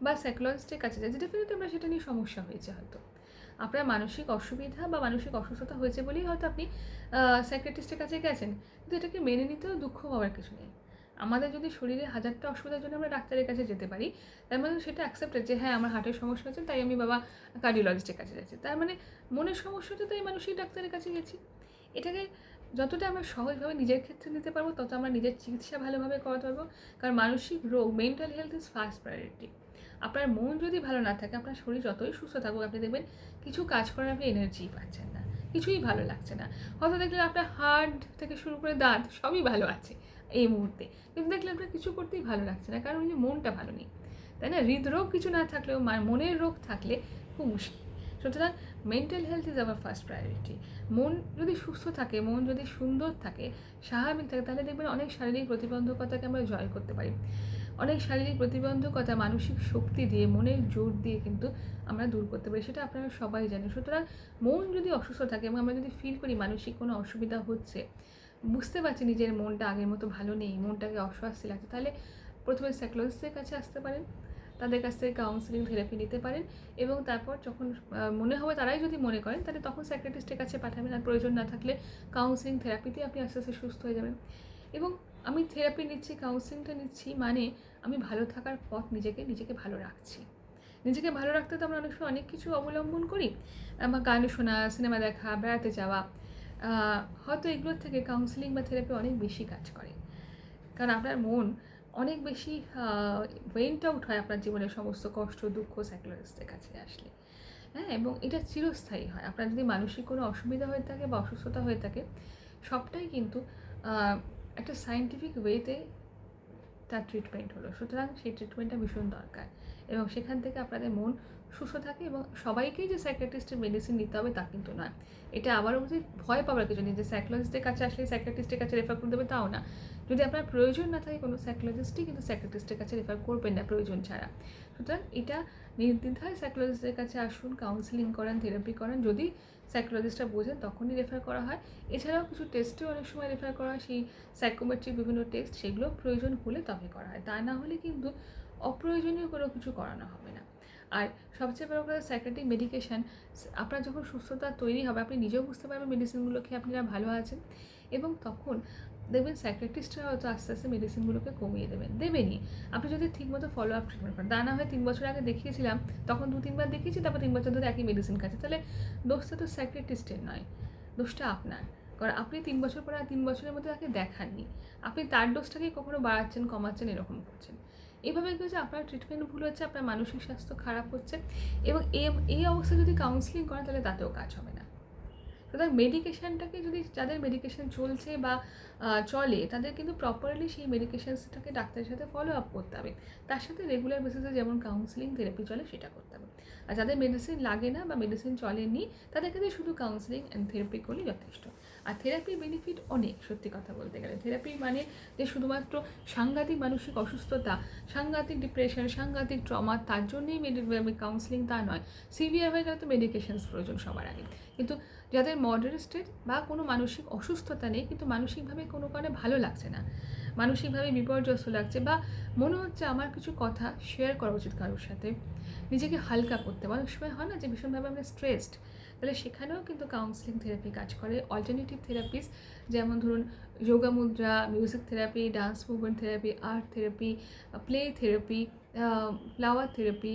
বা সাইকোলজিস্টের কাছে যাচ্ছি, ডেফিনেটলি আমরা সেটা নিয়ে সমস্যা হয়েছে হয়তো, আপনার মানসিক অসুবিধা বা মানসিক অসুস্থতা হয়েছে বলেই হয়তো আপনি সাইকিয়াট্রিস্টের কাছে গেছেন, কিন্তু এটাকে মেনে নিতেও দুঃখ হওয়ার কিছু নেই। আমাদের যদি শরীরে হাজারটা অসুবিধার জন্য আমরা ডাক্তারের কাছে যেতে পারি, তার মানে সেটা অ্যাকসেপ্টেড যে হ্যাঁ, আমার হার্টের সমস্যা হচ্ছে তাই আমি বাবা কার্ডিওলজিস্টের কাছে যাচ্ছি, তার মানে মনের সমস্যাটা তাই মানসিক ডাক্তারের কাছে গেছি। এটাকে যতটা আমরা সহজভাবে নিজের ক্ষেত্রে নিতে পারবো, তত আমরা নিজের চিকিৎসা ভালোভাবে করাতে পারবো। কারণ মানসিক রোগ, mental health is first priority. আপনার মন যদি ভালো না থাকে, আপনার শরীর যতই সুস্থ থাকুক, আপনি দেখবেন কিছু কাজ করার আপনি এনার্জি পাচ্ছেন না, কিছুই ভালো লাগছে না। হয়তো দেখলেন আপনার হার্ট থেকে শুরু করে দাঁত সবই ভালো আছে এই মুহূর্তে, কিন্তু দেখলেন আপনার কিছু করতেই ভালো লাগছে না, কারণ ওই যে মনটা ভালো নেই, তাই না? হৃদরোগ কিছু না থাকলেও মনের রোগ থাকলে খুব মুশকিল। সুতরাং mental health is our first priority. মন যদি সুস্থ থাকে, মন যদি সুন্দর থাকে, স্বাভাবিক থাকে, তাহলে দেখবেন অনেক শারীরিক প্রতিবন্ধকতাকে আমরা জয় করতে পারি। অনেক শারীরিক প্রতিবন্ধকতা মানসিক শক্তি দিয়ে, মনের জোর দিয়ে কিন্তু আমরা দূর করতে পারি, সেটা আপনারা সবাই জানেন। সুতরাং মন যদি অসুস্থ থাকে এবং আমরা যদি ফিল করি মানসিক কোনো অসুবিধা হচ্ছে, বুঝতে পারছি নিজের মনটা আগের মতো ভালো নেই, মনটাকে অস্বস্তি লাগছে, তাহলে প্রথমে সাইকোলজিস্টের কাছে আসতে পারেন, তাদের কাছ থেকে কাউন্সিলিং থেরাপি নিতে পারেন, এবং তারপর যখন মনে হবে, তারাই যদি মনে করেন, তাহলে তখন সাইকিয়াট্রিস্টের কাছে পাঠাবেন। আর প্রয়োজন না থাকলে কাউন্সিলিং থেরাপিতে আপনি আস্তে আস্তে সুস্থ হয়ে যাবেন। এবং আমি থেরাপি নিচ্ছি, কাউন্সিলিংটা নিচ্ছি মানে আমি ভালো থাকার পথ নিজেকে ভালো রাখছি। নিজেকে ভালো রাখতে তো আমরা অনেক সময় অনেক কিছু অবলম্বন করি, আমার গান শোনা, সিনেমা দেখা, বেড়াতে যাওয়া, হয়তো এগুলোর থেকে কাউন্সেলিং বা থেরাপি অনেক বেশি কাজ করে। কারণ আপনার মন অনেক বেশি ওয়েন্ট আউট হয় আপনার জীবনের সমস্ত কষ্ট, দুঃখ সাইকোলজিস্টের কাছে আসলে। হ্যাঁ, এবং এটা চিরস্থায়ী হয়। আপনার যদি মানসিক কোনো অসুবিধা হয়ে থাকে বা অসুস্থতা হয়ে থাকে, সবটাই কিন্তু একটা সায়েন্টিফিক ওয়েতে তার ট্রিটমেন্ট হলো। সুতরাং সেই ট্রিটমেন্টটা ভীষণ দরকার, এবং সেখান থেকে আপনাদের মন সুস্থ থাকে। এবং সবাইকেই যে সাইকিয়াট্রিস্টের মেডিসিন নিতে হবে তা কিন্তু নয়। এটা আবারও যে ভয় পাওয়ার কিছু নেই যে সাইকোলজিস্টের কাছে আসলে সাইকিয়াট্রিস্টের কাছে রেফার করে দেবে, তাও না। যদি আপনার প্রয়োজন না থাকে কোনো সাইকোলজিস্টই কিন্তু সাইকিয়াট্রিস্টের কাছে রেফার করবেন না প্রয়োজন ছাড়া। সুতরাং এটা নির্দ্বিধায় সাইকোলজিস্টের কাছে আসুন, কাউন্সেলিং করান, থেরাপি করান। যদি সাইকোলজিস্টরা বোঝেন তখনই রেফার করা হয়। এছাড়াও কিছু টেস্টেও অনেক সময় রেফার করা হয়, সেই সাইকোমেট্রিক বিভিন্ন টেস্ট, সেগুলো প্রয়োজন হলে তবে করা হয়। তা না হলে কিন্তু অপ্রয়োজনীয় কোনো কিছু করানো হবে না। আর সবচেয়ে বড় কথা, সাইকিয়াট্রিক মেডিকেশান আপনার যখন সুস্থতা তৈরি হবে, আপনি নিজেও বুঝতে পারবেন মেডিসিনগুলো খেয়ে আপনারা ভালো আছেন, এবং তখন দেখবেন সাইকিয়াট্রিস্টরা হয়তো আস্তে আস্তে মেডিসিনগুলোকে কমিয়ে দেবেনই আপনি যদি ঠিকমতো ফলো আপ ট্রিটমেন্ট করেন। তা না হয় 3 বছর আগে দেখিয়েছিলাম, তখন 2-3 বার দেখিয়েছি, তারপর 3 বছর ধরে একই মেডিসিন খাচ্ছে, তাহলে দোষটা তো সাইকিয়াট্রিস্টের নয়, দোষটা আপনার। কারণ আপনি 3 বছর পরে আর 3 বছরের মধ্যে তাকে দেখাননি, আপনি তার ডোজটাকেই কখনো বাড়াচ্ছেন, কমাচ্ছেন, এরকম করছেন। এইভাবে কী হচ্ছে, আপনার ট্রিটমেন্ট ভুল হচ্ছে, আপনার মানসিক স্বাস্থ্য খারাপ হচ্ছে, এবং এই অবস্থায় যদি কাউন্সেলিং করেন তাহলে তাতেও কাজ হবে না। সুতরাং মেডিকেশানটাকে যদি, যাদের মেডিকেশান চলছে বা চলে, তাদের কিন্তু প্রপারলি সেই মেডিকেশানসটাকে ডাক্তারের সাথে ফলো আপ করতে হবে। তার সাথে রেগুলার বেসিসে যেমন কাউন্সেলিং, থেরাপি চলে সেটা করতে হবে। আর যাদের মেডিসিন লাগে না বা মেডিসিন চলেনি, তাদের ক্ষেত্রে শুধু কাউন্সেলিং অ্যান্ড থেরাপি করলেই যথেষ্ট। আর থেরাপির বেনিফিট অনেক, সত্যি কথা বলতে গেলে। থেরাপি মানে যে শুধুমাত্র সাংঘাতিক মানসিক অসুস্থতা, সাংঘাতিক ডিপ্রেশন, সাংঘাতিক ট্রমা, তার জন্যই কাউন্সেলিং তা নয়। সিভিয়ার হয়ে গেলে তো মেডিকেশানস প্রয়োজন সবার আগে। কিন্তু যাদের মডারেট স্টেট বা কোনো মানসিক অসুস্থতা নেই, কিন্তু মানসিকভাবে কোনো কারণে ভালো লাগছে না, মানসিকভাবে বিপর্যস্ত লাগছে, বা মনে হচ্ছে আমার কিছু কথা শেয়ার করা উচিত কারোর সাথে, নিজেকে হালকা করতে, অনেক সময় হয় না যে ভীষণভাবে আমরা স্ট্রেসড, তাহলে সেখানেও কিন্তু কাউন্সেলিং থেরাপি কাজ করে। অল্টারনেটিভ থেরাপিস যেমন ধরুন yoga mudra, music therapy, dance movement therapy, art therapy, play therapy, flower therapy,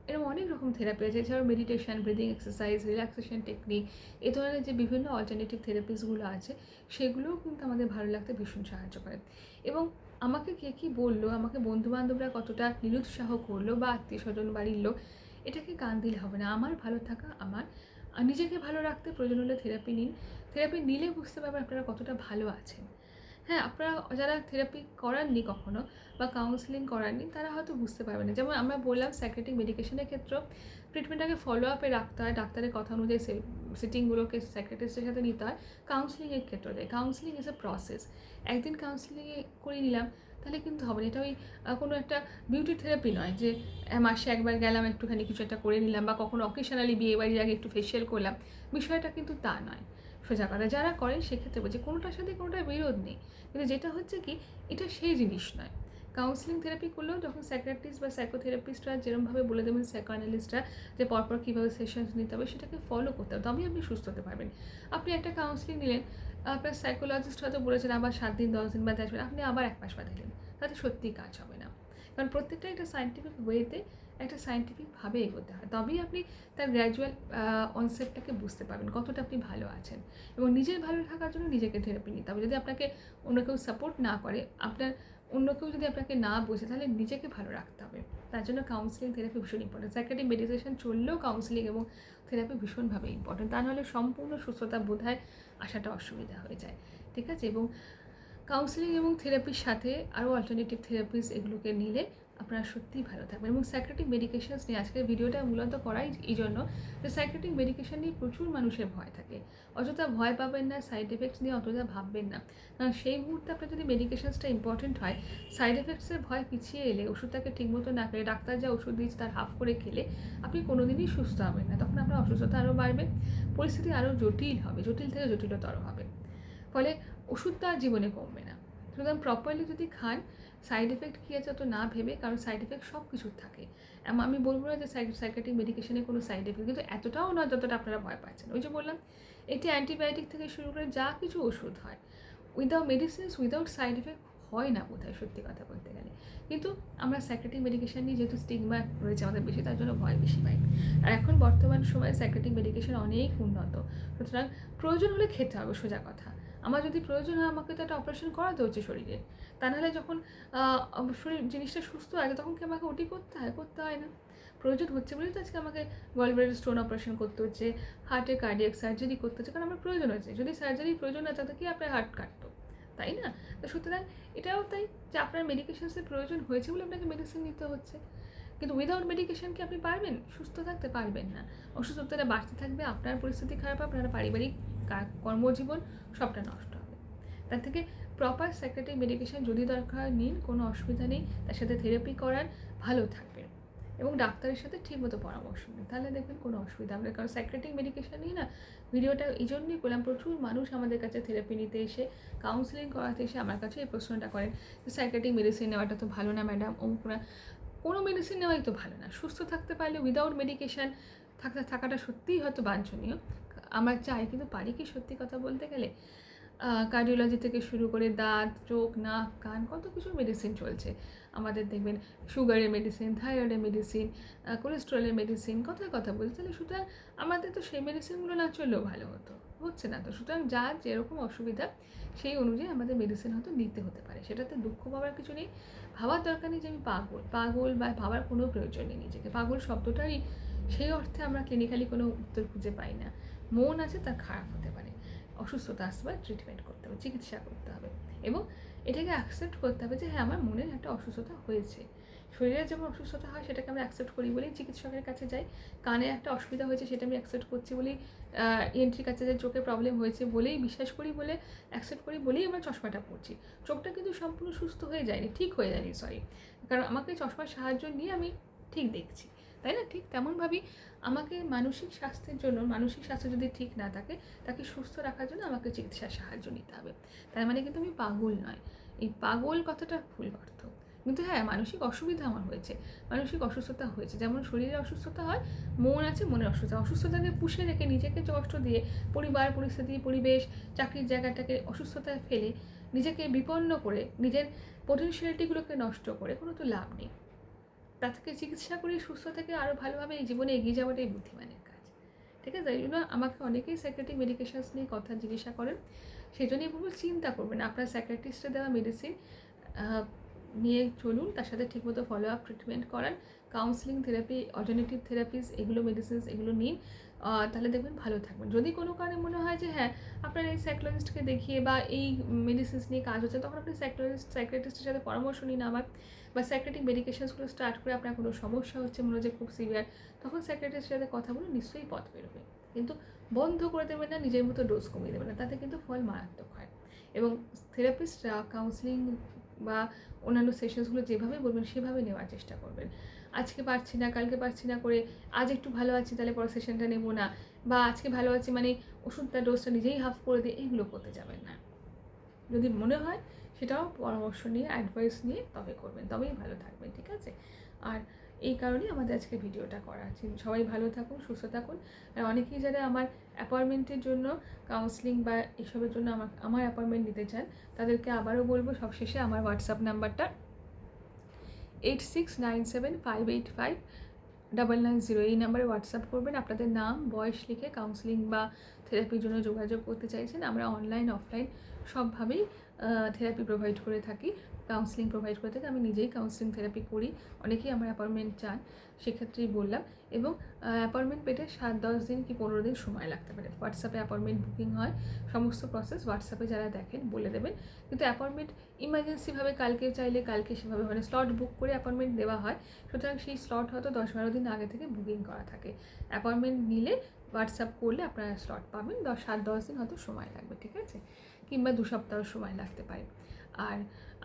এরকম অনেক রকম থেরাপি আছে। এছাড়াও meditation, breathing exercise, relaxation technique, এ ধরনের যে বিভিন্ন অল্টারনেটিভ থেরাপিসগুলো আছে, সেগুলোও কিন্তু আমাদের ভালো লাগতে ভীষণ সাহায্য করে। এবং আমাকে কে কী বললো, আমাকে বন্ধুবান্ধবরা কতটা নিরুৎসাহ করলো, বা আত্মীয় স্বজন, বাড়ির লোক, এটাকে কান দিলে হবে না। আমার ভালো থাকা, আমার নিজেকে ভালো রাখতে প্রয়োজন হলে থেরাপি নিন। থেরাপি নিলে বুঝতে পারবেন আপনারা কতটা ভালো আছেন। হ্যাঁ, আপনারা যারা থেরাপি করাননি কখনো বা কাউন্সেলিং করাননি, তারা হয়তো বুঝতে পারবেন না। যেমন আমরা বললাম সাইকিয়াট্রিক মেডিকেশনের ক্ষেত্রেও ট্রিটমেন্টটাকে ফলো আপে রাখতে হয়, ডাক্তারের কথা অনুযায়ী সিটিংগুলোকে সাইকিয়াট্রিস্টের সাথে নিতে হয়। কাউন্সেলিংয়ের ক্ষেত্রে দেয়, কাউন্সেলিং ইজ এ প্রসেস। একদিন কাউন্সেলিংয়ে করে নিলাম তাহলে কিন্তু হবে না। এটা ওই কোনো একটা বিউটি থেরাপি নয় যে মাসে একবার গেলাম, একটুখানি কিছু একটা করে নিলাম, বা কখনো অকেশনালি বিয়ে বাড়ির আগে একটু ফেশিয়াল করলাম, বিষয়টা কিন্তু তা নয়। সোজা কথা, যারা করেন সেক্ষেত্রে বলছে কোনোটার সাথে কোনোটার বিরোধ নেই, কিন্তু যেটা হচ্ছে কি, এটা সেই জিনিস নয়। কাউন্সেলিং থেরাপি করলেও যখন সাইকিয়াট্রিস্ট বা সাইকোথেরাপিস্টরা যেরকমভাবে বলে দেবেন, সাইকোঅ্যানালিস্টরা যে পরপর কীভাবে সেশনস নিতে হবে, সেটাকে ফলো করতে হবে, তবেই আপনি সুস্থ হতে পারবেন। আপনি একটা কাউন্সেলিং নিলেন, আপনার সাইকোলজিস্ট হয়তো বলেছেন আবার 7 দিন 10 দিন বাদ আসবেন, আপনি আবার 1 মাস বাদ দিলেন, তাতে সত্যিই কাজ হবে না। কারণ প্রত্যেকটা একটা সায়েন্টিফিক ওয়েতে, একটা সায়েন্টিফিকভাবে এগোতে হয়, তবেই আপনি তার গ্র্যাজুয়াল অনসেটটাকে বুঝতে পারবেন কতটা আপনি ভালো আছেন। এবং নিজের ভালো থাকার জন্য নিজেকে থেরাপি নিতে হবে। যদি আপনাকে অন্য কেউ সাপোর্ট না করে, আপনার অন্য কেউ যদি আপনাকে না বোঝে, তাহলে নিজেকে ভালো রাখতে হবে। তার জন্য কাউন্সেলিং, থেরাপি ভীষণ ইম্পর্টেন্ট। সাইকিয়াট্রিক মেডিটেশন চললেও কাউন্সেলিং এবং থেরাপি ভীষণভাবে ইম্পর্টেন্ট। তা নাহলে সম্পূর্ণ সুস্থতা বোধহয় আসাটা অসুবিধা হয়ে যায়। ঠিক আছে? এবং কাউন্সেলিং এবং থেরাপির সাথে আরও অল্টারনেটিভ থেরাপিস, এগুলোকে নিলে আপনারা সত্যিই ভালো থাকবেন। এবং সাইকিয়াট্রিক মেডিকেশনস নিয়ে আজকের ভিডিওটা মূলত করাই এই জন্য যে সাইকিয়াট্রিক মেডিকেশন নিয়ে প্রচুর মানুষের ভয় থাকে। অযথা ভয় পাবেন না, সাইড এফেক্টস নিয়ে অতটা ভাববেন না। কারণ সেই মুহূর্তে আপনার যদি মেডিকেশনসটা ইম্পর্টেন্ট হয়, সাইড এফেক্টসের ভয় পিছিয়ে এলে, ওষুধটাকে ঠিকমতো না খেলে, ডাক্তার যা ওষুধ দিয়েছে তার হাফ করে খেলে আপনি কোনো দিনই সুস্থ হবেন না। তখন আপনার অসুস্থতা আরও বাড়বে, পরিস্থিতি আরও জটিল হবে, জটিল থেকে জটিলতর হবে। ফলে ওষুধটা জীবনে কমবে না। সুতরাং প্রপারলি যদি খান, সাইড এফেক্ট কী আছে অত না ভেবে, কারণ সাইড এফেক্ট সব কিছুর থাকে। আমি বলবো না যে সাইকিয়াট্রিক মেডিকেশনে কোনো সাইড এফেক্ট, কিন্তু এতটাও নয় যতটা আপনারা ভয় পাচ্ছেন। ওই যে বললাম, এটি অ্যান্টিবায়োটিক থেকে শুরু করে যা কিছু ওষুধ হয়, without medicines, without side effect হয় না বোধহয়, সত্যি কথা বলতে গেলে। কিন্তু আমরা সাইকিয়াট্রিক মেডিকেশন নিয়ে যেহেতু স্টিগমা রয়েছে আমাদের বেশি, তার জন্য ভয় বেশি পাই। আর এখন বর্তমান সময়ে সাইকিয়াট্রিক মেডিকেশন অনেক উন্নত, সুতরাং প্রয়োজন হলে খেতে হবে, সোজা কথা। আমার যদি প্রয়োজন হয় আমাকে তো একটা অপারেশন করাতে হচ্ছে শরীরে, তা নাহলে যখন শরীর জিনিসটা সুস্থ আছে তখন কি আমাকে ওটি করতে হয় না। প্রয়োজন হচ্ছে বলেই তো আজকে আমাকে গলব্লাডার স্টোন অপারেশন করতে হচ্ছে, হার্টের কার্ডিয়াক সার্জারি করতে হচ্ছে, কারণ আমার প্রয়োজন হচ্ছে। যদি সার্জারির প্রয়োজন না থাকতো কি আপনার হার্ট কাটতো, তাই না? তো সুতরাং এটাও তাই যে আপনার মেডিকেশনসের প্রয়োজন হয়েছে বলে আপনাকে মেডিসিন নিতে হচ্ছে। কিন্তু উইদাউট মেডিকেশন কি আপনি পারবেন সুস্থ থাকতে? পারবেন না। অসুস্থতাটা বাড়তে থাকবে, আপনার পরিস্থিতি খারাপ হবে, আপনার পারিবারিক কর্মজীবন সবটা নষ্ট হবে। তার থেকে প্রপার সাইকিয়াট্রিক মেডিকেশন যদি দরকার নিন, কোনো অসুবিধা নেই, তার সাথে থেরাপি করান, ভালো থাকবেন এবং ডাক্তারের সাথে ঠিকমতো পরামর্শ নিন, তাহলে দেখবেন কোনো অসুবিধা হবে না। কারণ সাইকিয়াট্রিক মেডিকেশন নিয়ে না ভিডিওটা এই জন্যই করলাম, প্রচুর মানুষ আমাদের কাছে থেরাপি নিতে এসে, কাউন্সেলিং করাতে এসে আমার কাছে এই প্রশ্নটা করেন যে সাইকিয়াট্রিক মেডিসিন নেওয়াটা তো ভালো না ম্যাডাম, অমুক না। কোনো মেডিসিন নেওয়াই তো ভালো না। সুস্থ থাকতে পারলে উইদাউট মেডিকেশান থাকাটা সত্যিই হয়তো বাঞ্ছনীয়, আমরা চাই, কিন্তু পারি কি সত্যি কথা বলতে গেলে? কার্ডিওলজি থেকে শুরু করে দাঁত, চোখ, নাক, কান, কত কিছু মেডিসিন চলছে আমাদের। দেখবেন সুগারের মেডিসিন, থাইরয়েডের মেডিসিন, কোলেস্ট্রলের মেডিসিন, কথায় কথা বলছি। তাহলে সুতরাং আমাদের তো সেই মেডিসিনগুলো না চললেও ভালো হতো, হচ্ছে না তো। সুতরাং যার যেরকম অসুবিধা সেই অনুযায়ী আমাদের মেডিসিন হয়তো নিতে হতে পারে, সেটাতে দুঃখ পাওয়ার কিছু নেই। ভাবার দরকার নেই যে আমি পাগল বা ভাবার কোনো প্রয়োজন নেই নিজেকে। পাগল শব্দটারই সেই অর্থে আমরা ক্লিনিক্যালি কোনো উত্তর খুঁজে পাই না। মন আছে, তার খারাপ হতে পারে, অসুস্থতা আসতে পারে, ট্রিটমেন্ট করতে হবে, চিকিৎসা করতে হবে এবং এটাকে অ্যাকসেপ্ট করতে হবে যে হ্যাঁ আমার মনের একটা অসুস্থতা হয়েছে। শরীরের যেমন অসুস্থতা হয় সেটাকে আমরা অ্যাকসেপ্ট করি বলেই চিকিৎসকের কাছে যাই। কানে একটা অসুবিধা হয়েছে সেটা আমি অ্যাকসেপ্ট করছি বলেই ইএনটির কাছে যাই। চোখে প্রবলেম হয়েছে বলেই বিশ্বাস করি, বলে অ্যাকসেপ্ট করি বলেই আমরা চশমাটা পরছি। চোখটা কিন্তু সম্পূর্ণ সুস্থ হয়ে যায়নি, ঠিক হয়ে যায়নি, কারণ আমাকে চশমার সাহায্য নিয়ে আমি ঠিক দেখছি, তাই না? ঠিক তেমনভাবেই আমাকে মানসিক স্বাস্থ্য যদি ঠিক না থাকে, তাকে সুস্থ রাখার জন্য আমাকে চিকিৎসার সাহায্য নিতে হবে। তার মানে কিন্তু আমি পাগল নয়। এই পাগল কথাটা ভুল অর্থ। কিন্তু হ্যাঁ, মানসিক অসুবিধা আমার হয়েছে, মানসিক অসুস্থতা হয়েছে। যেমন শরীরে অসুস্থতা হয়, মন আছে, মনের অসুস্থতাকে পুষে রেখে নিজেকে কষ্ট দিয়ে, পরিবার, পরিস্থিতি, পরিবেশ, চাকরির জায়গাটাকে অসুস্থতায় ফেলে, নিজেকে বিপন্ন করে, নিজের পোটেনশিয়ালিটিগুলোকে নষ্ট করে কোনো তো লাভ নেই। তার থেকে চিকিৎসা করে সুস্থ থেকে আরও ভালোভাবে এই জীবনে এগিয়ে যাওয়াটাই বুদ্ধিমানের কাজ, ঠিক আছে? এই জন্য আমাকে অনেকেই সাইকিয়াট্রিক মেডিকেশানস নিয়ে কথা জিজ্ঞাসা করেন। সেই জন্যই বলবো চিন্তা করবেন, আপনার সাইকিয়াট্রিস্টের দেওয়া মেডিসিন নিয়ে চলুন, তার সাথে ঠিকমতো ফলো আপ ট্রিটমেন্ট করান, কাউন্সেলিং, থেরাপি, অল্টারনেটিভ থেরাপিস, এগুলো মেডিসিনস এগুলো নিন, তাহলে দেখবেন ভালো থাকবেন। যদি কোনো কারণে মনে হয় যে হ্যাঁ আপনার এই সাইকোলজিস্টকে দেখিয়ে বা এই মেডিসিনস নিয়ে কাজ হচ্ছে, তখন আপনি সাইকিয়াট্রিস্টের সাথে পরামর্শ নিন আবার, বা সাইকিয়াট্রিক মেডিকেশনসগুলো স্টার্ট করে আপনার কোনো সমস্যা হচ্ছে মনে হচ্ছে খুব সিভিয়ার, তখন সাইকিয়াট্রিস্টের সাথে কথা বলে নিশ্চয়ই পথ বেরোবে। কিন্তু বন্ধ করে দেবেন না, নিজের মতো ডোজ কমিয়ে দেবেন না, তাতে কিন্তু ফল মারাত্মক হয়। এবং থেরাপিস্টরা কাউন্সেলিং বা অন্যান্য সেশনসগুলো যেভাবে বলবেন সেভাবে নেওয়ার চেষ্টা করবেন। আজকে পারছি না, কালকে পারছি না করে আজ একটু ভালো আছি তাহলে পরের সেশনটা নেবো না, বা আজকে ভালো আছি মানে ওষুধটা ডোজটা নিজেই হাফ করে দিয়ে এইগুলো করতে যাবেন না। যদি মনে হয় সেটাও পরামর্শ নিয়ে, অ্যাডভাইস নিয়ে তবে করবেন, তবেই ভালো থাকবেন, ঠিক আছে? আর এই কারণেই আমাদের আজকে ভিডিওটা করা আছে। সবাই ভালো থাকুন, সুস্থ থাকুন। আর অনেকেই যারা আমার অ্যাপয়েন্টমেন্টের জন্য, কাউন্সেলিং বা এসবের জন্য আমার অ্যাপয়েন্টমেন্ট নিতে চান, তাদেরকে আবারও বলবো সবশেষে আমার হোয়াটসঅ্যাপ নাম্বারটা 8697585990, এই নাম্বারে হোয়াটসঅ্যাপ করবেন। আপনাদের নাম, বয়স লিখে কাউন্সেলিং বা থেরাপির জন্য যোগাযোগ করতে চাইছেন। আমরা অনলাইন, অফলাইন সবভাবেই থেরাপি প্রোভাইড করে থাকি, কাউন্সেলিং প্রোভাইড করে থাকি। আমি নিজেই কাউন্সেলিং থেরাপি করি, অনেকেই আমার অ্যাপয়েন্টমেন্ট চান, সেক্ষেত্রেই বললাম। এবং অ্যাপয়েন্টমেন্ট পেতে 7-10 দিন কি 15 দিন সময় লাগতে পারে। হোয়াটসঅ্যাপে অ্যাপয়েন্টমেন্ট বুকিং হয়, সমস্ত প্রসেস হোয়াটসঅ্যাপে যারা দেখেন বলে দেবেন। কিন্তু অ্যাপয়েন্টমেন্ট ইমার্জেন্সিভাবে কালকে চাইলে কালকে সেভাবে মানে স্লট বুক করে অ্যাপয়েন্টমেন্ট দেওয়া হয়, সুতরাং সেই স্লট হয়তো 10-12 দিন আগে থেকে বুকিং করা থাকে। অ্যাপয়েন্টমেন্ট নিলে হোয়াটসঅ্যাপ করলে আপনারা স্লট পাবেন, 7-10 দিন হয়তো সময় লাগবে, ঠিক আছে? কিংবা 2 সপ্তাহ সময় লাগতে পারে। আর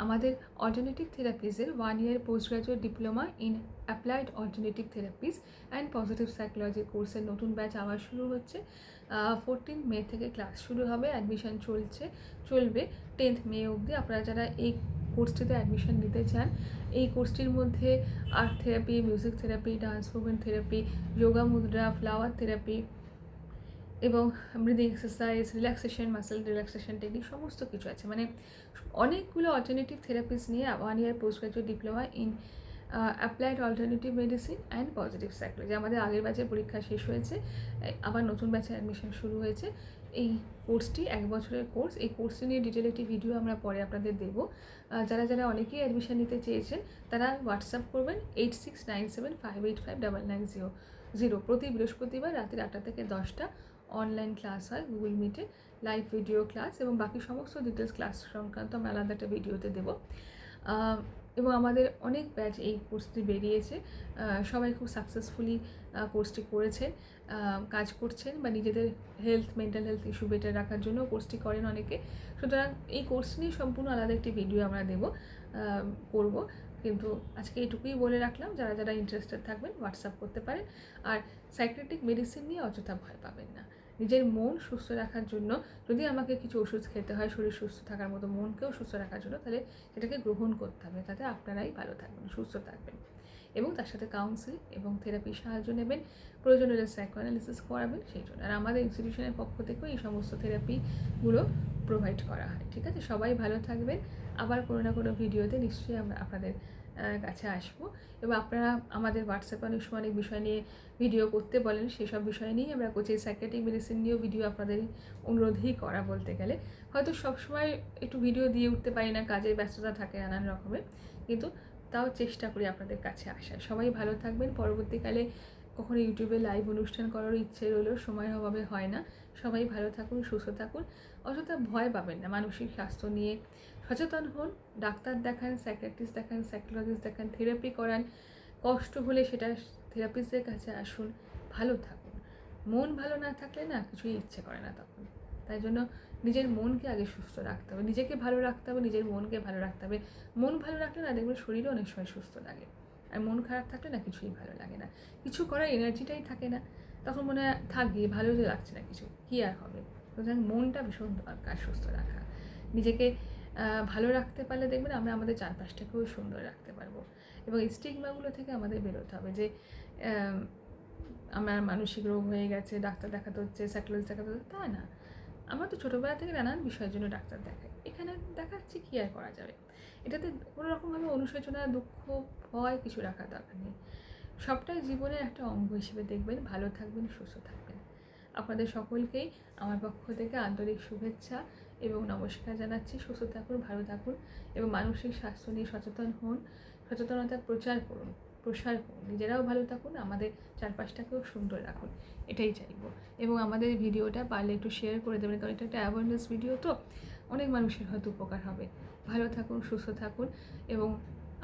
আমাদের অল্টারনেটিভ থেরাপিসের 1 year post graduate diploma in applied alternative therapies and positive psychology কোর্সের নতুন ব্যাচ আবার শুরু হচ্ছে। 14 মে থেকে ক্লাস শুরু হবে, অ্যাডমিশন চলবে 10th মে অবধি। আপনারা যারা এই কোর্সটিতে অ্যাডমিশন নিতে চান, এই কোর্সটির মধ্যে art therapy, music therapy, dance movement therapy, yoga mudra, flower therapy, এবং breathing exercise, relaxation, muscle relaxation technique সমস্ত কিছু আছে। মানে অনেকগুলো অল্টারনেটিভ থেরাপিস নিয়ে 1 year post graduate diploma in applied alternative medicine and positive psychology. আমাদের আগের ব্যাচের পরীক্ষা শেষ হয়েছে, আবার নতুন ব্যাচে অ্যাডমিশন শুরু হয়েছে। এই কোর্সটি 1 বছরের কোর্স। এই কোর্সটি নিয়ে ডিটেল একটি ভিডিও আমরা পরে আপনাদের দেবো। যারা অনেকেই অ্যাডমিশন নিতে চেয়েছেন তারা হোয়াটসঅ্যাপ করবেন 8697585990। প্রতি বৃহস্পতিবার রাতের 8টা থেকে 10টা অনলাইন ক্লাস হয় গুগল মিটে, লাইভ ভিডিও ক্লাস, এবং বাকি সমস্ত ডিটেলস ক্লাস সংক্রান্ত আমরা আলাদা একটা ভিডিওতে দেবো। এবং আমাদের অনেক ব্যাচ এই কোর্সটি বেরিয়েছে, সবাই খুব সাকসেসফুলি কোর্সটি করেছেন, কাজ করছেন, বা নিজেদের মেন্টাল হেলথ ইস্যু বেটার রাখার জন্য কোর্সটি করেন অনেকে। সুতরাং এই কোর্স নিয়ে সম্পূর্ণ আলাদা একটি ভিডিও আমরা করব। কিন্তু আজকে এইটুকুই বলে রাখলাম, যারা ইন্টারেস্টেড থাকবেন হোয়াটসঅ্যাপ করতে পারেন। আর সাইকিয়াট্রিক মেডিসিন নিয়ে অযথা ভয় পাবেন না। নিজের মন সুস্থ রাখার জন্য যদি আমাকে কিছু ওষুধ খেতে হয় শরীর সুস্থ থাকার মতো, মনকেও সুস্থ রাখার জন্য, তাহলে সেটাকে গ্রহণ করতে হবে, তাতে আপনারাই ভালো থাকবেন, সুস্থ থাকবেন, এবং তার সাথে কাউন্সিলিং এবং থেরাপির সাহায্য নেবেন, প্রয়োজন হলে সাইকোঅ্যানালিসিস করাবেন সেই জন্য। আর আমাদের ইনস্টিটিউশনের পক্ষ থেকেও এই সমস্ত থেরাপিগুলো প্রোভাইড করা হয়। ঠিক আছে, সবাই ভালো থাকবেন। আবার কোনো না কোনো ভিডিওতে নিশ্চয়ই আমরা আপনাদের কাছে আসবো, এবং আপনারা আমাদের হোয়াটসঅ্যাপে অনেক বিষয় নিয়ে ভিডিও করতে বলেন, সেসব বিষয় নিয়েই আমরা করছি। সাইকিয়াট্রিক মেডিসিন নিয়েও ভিডিও আপনাদের অনুরোধেই করা বলতে গেলে। হয়তো সবসময় একটু ভিডিও দিয়ে উঠতে পারি না, কাজের ব্যস্ততা থাকে নানান রকমের, কিন্তু তাও চেষ্টা করি আপনাদের কাছে আসার। সবাই ভালো থাকবেন। পরবর্তীকালে কখনো ইউটিউবে লাইভ অনুষ্ঠান করার ইচ্ছে রইলেও সময়ের অভাবে হয় না। সবাই ভালো থাকুন, সুস্থ থাকুন, অযথা ভয় পাবেন না। মানসিক স্বাস্থ্য নিয়ে সচেতন হন, ডাক্তার দেখান, সাইকিয়াট্রিস্ট দেখান, সাইকোলজিস্ট দেখান, থেরাপি করান। কষ্ট হলে সেটা থেরাপিস্টের কাছে আসুন, ভালো থাকুন। মন ভালো না থাকলে না কিছুই ইচ্ছে করে না তখন। তাই জন্য নিজের মনকে আগে সুস্থ রাখতে হবে, নিজেকে ভালো রাখতে হবে, নিজের মনকে ভালো রাখতে হবে। মন ভালো রাখলে না দেখবেন শরীরও অনেক সময় সুস্থ লাগে। আর মন খারাপ থাকলে না কিছুই ভালো লাগে না, কিছু করার এনার্জিটাই থাকে না। তখন মনে হয় থাকবে, ভালো যে লাগছে না কিছু, কী আর হবে। সুতরাং মনটা ভীষণ দরকার সুস্থ রাখা। নিজেকে ভালো রাখতে পারলে দেখবেন আমরা আমাদের চারপাশটাকেও সুন্দর রাখতে পারবো। এবং এই স্টিগমাগুলো থেকে আমাদের বেরোতে হবে যে আমার মানসিক রোগ হয়ে গেছে, ডাক্তার দেখাতে হচ্ছে, সাইকোলজিস্ট দেখাতে হচ্ছে, তা না। আমরা তো ছোটোবেলা থেকে নানান বিষয়ের জন্য ডাক্তার দেখাই, এখানে দেখাচ্ছি, কী আর করা যাবে। এটাতে কোনো রকমভাবে অনুশোচনা, দুঃখ, ভয় কিছু রাখার দরকার নেই। সবটাই জীবনের একটা অঙ্গ হিসেবে দেখবেন। ভালো থাকবেন, সুস্থ থাকবেন। আপনাদের সকলকেই আমার পক্ষ থেকে আন্তরিক শুভেচ্ছা এবং নমস্কার জানাচ্ছি। সুস্থ থাকুন, ভালো থাকুন, এবং মানসিক স্বাস্থ্য নিয়ে সচেতন হন, সচেতনতা প্রসার করুন। নিজেরাও ভালো থাকুন, আমাদের চারপাশটাকেও সুন্দর রাখুন, এটাই চাইবো। এবং আমাদের ভিডিওটা পারলে একটু শেয়ার করে দেবেন, কারণ এটা একটা অ্যাওয়ারনেস ভিডিও, তো অনেক মানুষের হয়তো উপকার হবে। ভালো থাকুন, সুস্থ থাকুন, এবং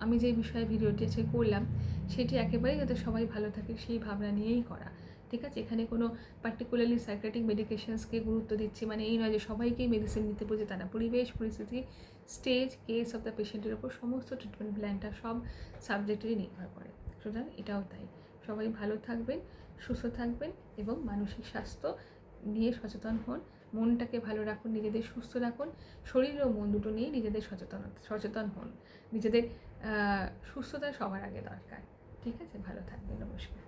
আমি যে বিষয়ে ভিডিওটি করলাম সেটি একেবারেই যাতে সবাই ভালো থাকে সেই ভাবনা নিয়েই করা। ঠিক আছে, এখানে কোনো পার্টিকুলারলি সাইকিয়াট্রিক মেডিকেশনসকে গুরুত্ব দিচ্ছি মানে এই নয় যে সবাইকেই মেডিসিন নিতে বলছে, তা না। পরিবেশ, পরিস্থিতি, স্টেজ, কেস অফ দ্য পেশেন্টের ওপর সমস্ত ট্রিটমেন্ট প্ল্যানটা সব সাবজেক্টেরই নির্ভর করে। সুতরাং এটাও তাই। সবাই ভালো থাকবেন, সুস্থ থাকবেন, এবং মানসিক স্বাস্থ্য নিয়ে সচেতন হন। মনটাকে ভালো রাখুন, নিজেদের সুস্থ রাখুন, শরীর ও মন দুটো নিয়েই নিজেদের সচেতন হন। নিজেদের সুস্থতা সবার আগে দরকার। ঠিক আছে, ভালো থাকবেন, নমস্কার।